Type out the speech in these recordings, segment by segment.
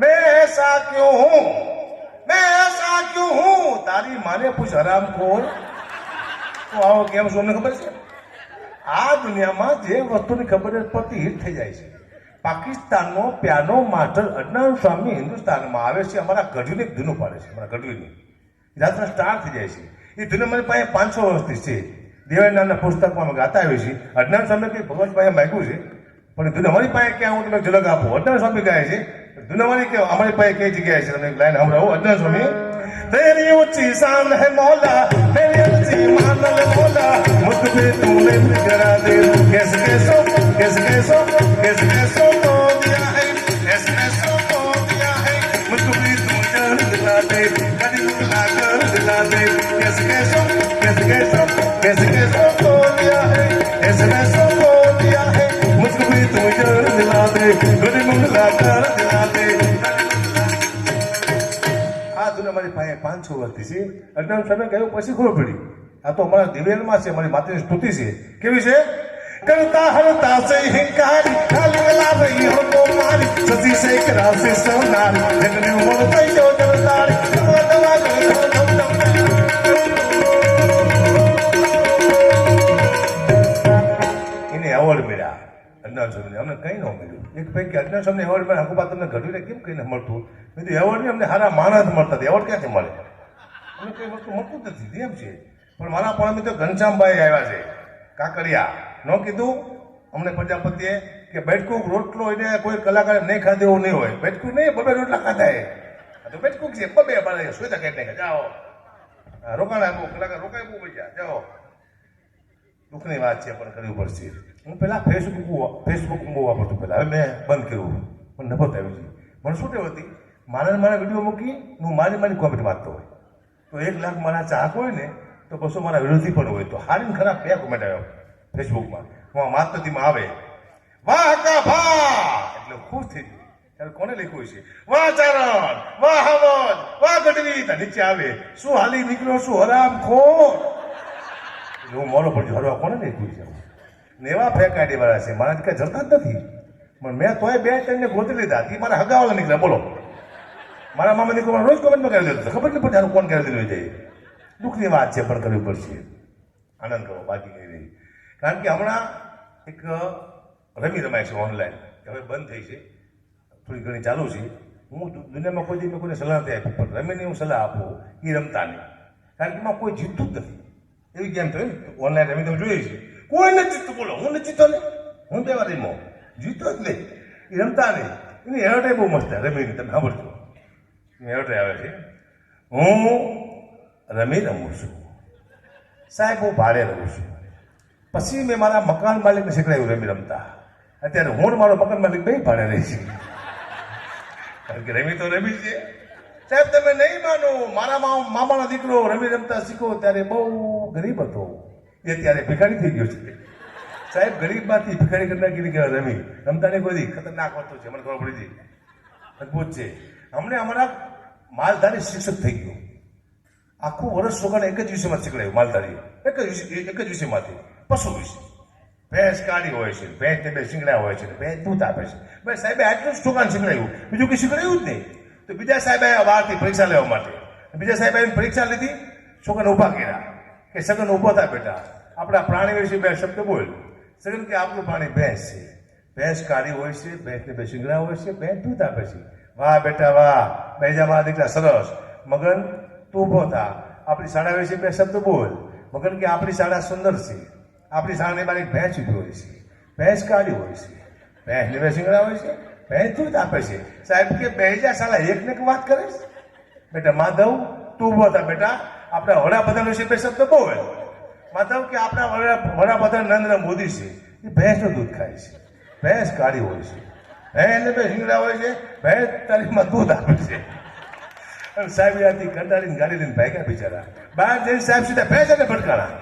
मैं ऐसा क्यों हूं, मैं ऐसा क्यों हूं, तारी माने पूछ हराम खोर તું આવો કેમ છો અમને ખબર છે આ દુનિયામાં જે વસ્તુની ખબર પડતી હિટ થઈ જાય છે પાકિસ્તાનનો પ્યાનો માસ્ટર અદનાન સ્વામી હિન્દુસ્તાનમાં આવે છે અમારા ગઢવીને એક ધૂનું પાડે છે અમારા ગઢવીની રાત્રે સ્ટાર થઈ જાય છે એ ધૂન અમારી પાસે 500 વર્ષથી છે દેવાય નામના પુસ્તકમાં અમે ગાતા આવીએ છીએ અદનાન સ્વામી કંઈ ભગવાન પાસે માગ્યું છે પણ ધૂન અમારી પાસે ક્યાં હું તમને ઝલક આપું અદનાન સ્વામી ગાય છે ધૂન અમારી કે અમારી પાસે કઈ જગ્યાએ છે તમને લાઈન સંભળાવું અદનાન સ્વામી तेरी ऊंची शान है मौला मेरी ऊंची मानल मौला मुझ पे तूने बिगड़ा दे कैसे कैसो को दिया है कैसे कैसो को दिया है मुझको भी तू जान दिला दे कभी रुला कर दिला दे कैसे कैसो को दिया है कैसे कैसो को दिया है मुझको भी तू जान दिला दे कभी रुला कर दिला दे અમારી પાસે 500 વર્ષથી છે અદનાન સ્વામી કહ્યું પછી ખબર પડી આ તો અમારા દિવ્યાનમાં છે અમારી માતાની સ્તુતિ છે કેવી છે કરતા હરતા સે હિંકારી ખાલી વેલા રહી હો તો મારી સતી સે કરા સે સોનારી જગની ઉમર થઈ જો જલતારી દવા એને એવોર્ડ મળ્યા અદનાન સ્વામીને અમને કંઈ ન મળ્યું એક પૈકી અદનાન સ્વામીને એવોર્ડ મળે આખું બાદ તમને ઘડીને કેમ કહીને મળતું મેં તો એવોર્ડ નહીં અમને સારા માણસ મળતા હતા એવોર્ડ ક્યાંથી મળે અમને કંઈ વસ્તુ મળતું જ નથી એમ છે પણ મારા પણ મિત્રો ઘનશ્યામભાઈ આવ્યા છે કાકડિયા ન કીધું અમને પ્રજાપતિએ કે બેઠકુક રોટલો એને કોઈ કલાકારે નહીં ખાધે એવું નહીં હોય બેઠકુક નહીં બબે રોટલા ખાધા એ તો બેઠકુક છે બબે બાળે સુવિધા કંઈ નહીં જાઓ રોકાણ આપો કલાકાર રોકાય બહુ પૈસા જાઓ દુઃખની વાત છે પણ કરવી પડશે હું પહેલાં ફેસબુક બહુ વાપરતો પહેલાં હવે મેં બંધ કર્યું પણ નફત આવી છે મને શું ટેવ હતી મારા વિડીયો મૂકી હું મારી કોમેન્ટ વાંચતો હોય તો 1 લાખ મારા ચાહક હોય ને તો 200 મારા વિરોધી પણ હોય તો હારીને ખરાબ 2 કોમેન્ટ આવ્યો ફેસબુકમાં હું માતતીમાં આવે વાહ કા ભા એટલે ખુશ થઈ ગયું ત્યારે કોને લખ્યું છે વાહ ચારણ વાહ હવન વાહ ગઢવી નીચે આવે શું હાલી નીકળ્યો શું હરામ ખોર હું મોડો પડજો હરવા કોને લખ્યું છે ને એવા ફેક આઈડી વાળા છે મારા કઈ જડતા જ નથી પણ મેં તોય 2-3 ને ગોતી લીધા એ મારા હગાવાળા નીકળ્યા બોલો મારા મામા દીકરો રોજ કોમેન્ટમાં કરી દીધું ખબર નહીં પડે કોણ કરી દીધું જાય દુઃખની વાત છે પણ કરવી પડશે આનંદ કરો બાકી નહીં રહી કારણ કે હમણાં એક રમી રમાય છે ઓનલાઈન હવે બંધ થઈ છે થોડી ઘણી ચાલુ છે હું દુનિયામાં કોઈ દી મેં કોઈને સલાહ નથી આપી પણ રમીને હું સલાહ આપું એ રમતા નહીં કારણ કે એમાં કોઈ જીતતું જ નથી એવી ગેમ થયું ઓનલાઈન રમી તમે જોઈએ છે કોઈ નથી જીતતું બોલો હું નથી જીતો ને હું તહેવાર રમો જીતો જ નહીં એ રમતા નહીં એની હેરટાઈ બહુ મસ્ત રમીને તમે સાંભળજો હેરટાઈ આવે છે હું રમી રમું છું સાહેબ હું ભાડે રહું છું પછી મેં મારા મકાન માલિકને શીખડાયું રમી રમતા અત્યારે હું મારો મકાન માલિક બે ભાડે રહી છે કારણ કે રમી તો રમી છે સાહેબ તમે નહીં માનો મારા મામાનો દીકરો રમી રમતા શીખો ત્યારે બહુ ગરીબ હતો એ ત્યારે ભિખારી થઈ ગયો છે સાહેબ ગરીબમાંથી ભિખારી કરી નાખી કે રમી રમતાની કોઈ ખતરનાક વસ્તુ છે મને ખબર પડી હતી અદભુત છે હમણે અમારા માલધારી શિક્ષક થઈ ગયો આખું વર્ષ છોકરાને એક જ વિષયમાં શીખડાયું માલધારી એક જ વિષયમાંથી પશુ વિષય ભેંસ કાઢી હોય છે ભેંસને 2 શીંગડા હોય છે ભેંસ દૂધ આપે છે ભાઈ સાહેબે આટલું જ છોકરાને શીખડાયું બીજું કંઈ શીખડાયું જ નહીં તો બીજા સાહેબ આવ્યા બહારથી પરીક્ષા લેવા માટે બીજા સાહેબ આવીને પરીક્ષા લીધી છોકરાને ઊભા કર્યા કે સગન ઊભો થાય બેટા આપણા પ્રાણી વિશે 2 શબ્દ બોલ સગન કે આપણું પ્રાણી ભેંસ છે ભેંસ કાઢી હોય છે ભેંસને 2 શીંગડા હોય છે ભેંસ દૂધ આપે છે વાહ બેટા વાહ બેજા મારા દીકરા સરસ મગન તું ઊભો થા આપણી શાળા વિશે 2 શબ્દ બોલ મગન કે આપણી શાળા સુંદર છે આપણી શાળાની બહાર એક ભેંસ ઊભી હોય છે ભેંસ કાઢી હોય છે ભેંસને 2 શીંગડા હોય છે ભેંસ દૂધ આપે છે સાહેબ કે બેજા શાળા એકને એક વાત કરે બેટા માધવ તું ઊભો થા બેટા આપણા વડાપ્રધાન વિશે 2 શબ્દ બોલ માધવ કે આપણા વડાપ્રધાન નરેન્દ્ર મોદી છે એ ભેંસનું દૂધ ખાય છે ભેંસ કાઢી હોય છે ભેંસને 2 શીંગડા હોય છે ભેંસ તારીખમાં દૂધ આપે છે અને સાહેબ યાથી કંટાળીને ગાડી લઈને ભાગ્યા બિચારા બહાર જઈને સાહેબ સીધા ભેંસ અને ભટકાણા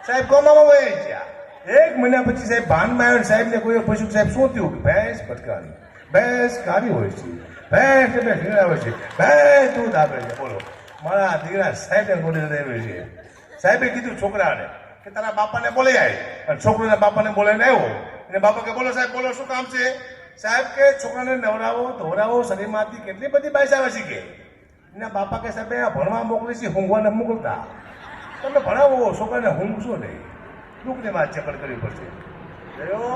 સાહેબ કોમામાં વહી ગયા 1 મહિના પછી સાહેબ ભાનમાં આવ્યો સાહેબને કોઈ પૂછ્યું સાહેબ શું થયું ભેંસ ભટકાણી ભેંસ કાઢી હોય છે ભેંસને 2 શીંગડા હોય છે ભેંસ દૂધ આપે છે બોલો મારા દીકરા સાહેબે ગોળી આવ્યો છે સાહેબે કીધું છોકરાને કે તારા બાપાને બોલાઈ આવી અને છોકરાના બાપાને બોલાઈને આવ્યો અને બાપા કે બોલો સાહેબ બોલો શું કામ છે સાહેબ કે છોકરાને નવડાવો ધોરાવો શરીરમાંથી કેટલી બધી ભાષા શીખે એના બાપા કે સાહેબ આ ભણવા મોકલી છે ઊંઘવાને મોકલતા તમે ભણાવો છોકરાને ઊંઘશો નહીં દુઃખને વાત ચકડ કરવી પડશે ગયો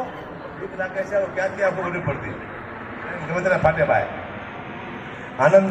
દુઃખ રાખે છે ક્યાંથી આખું બધું પડતી ગમે તેના ફાટે ભાઈ આનંદ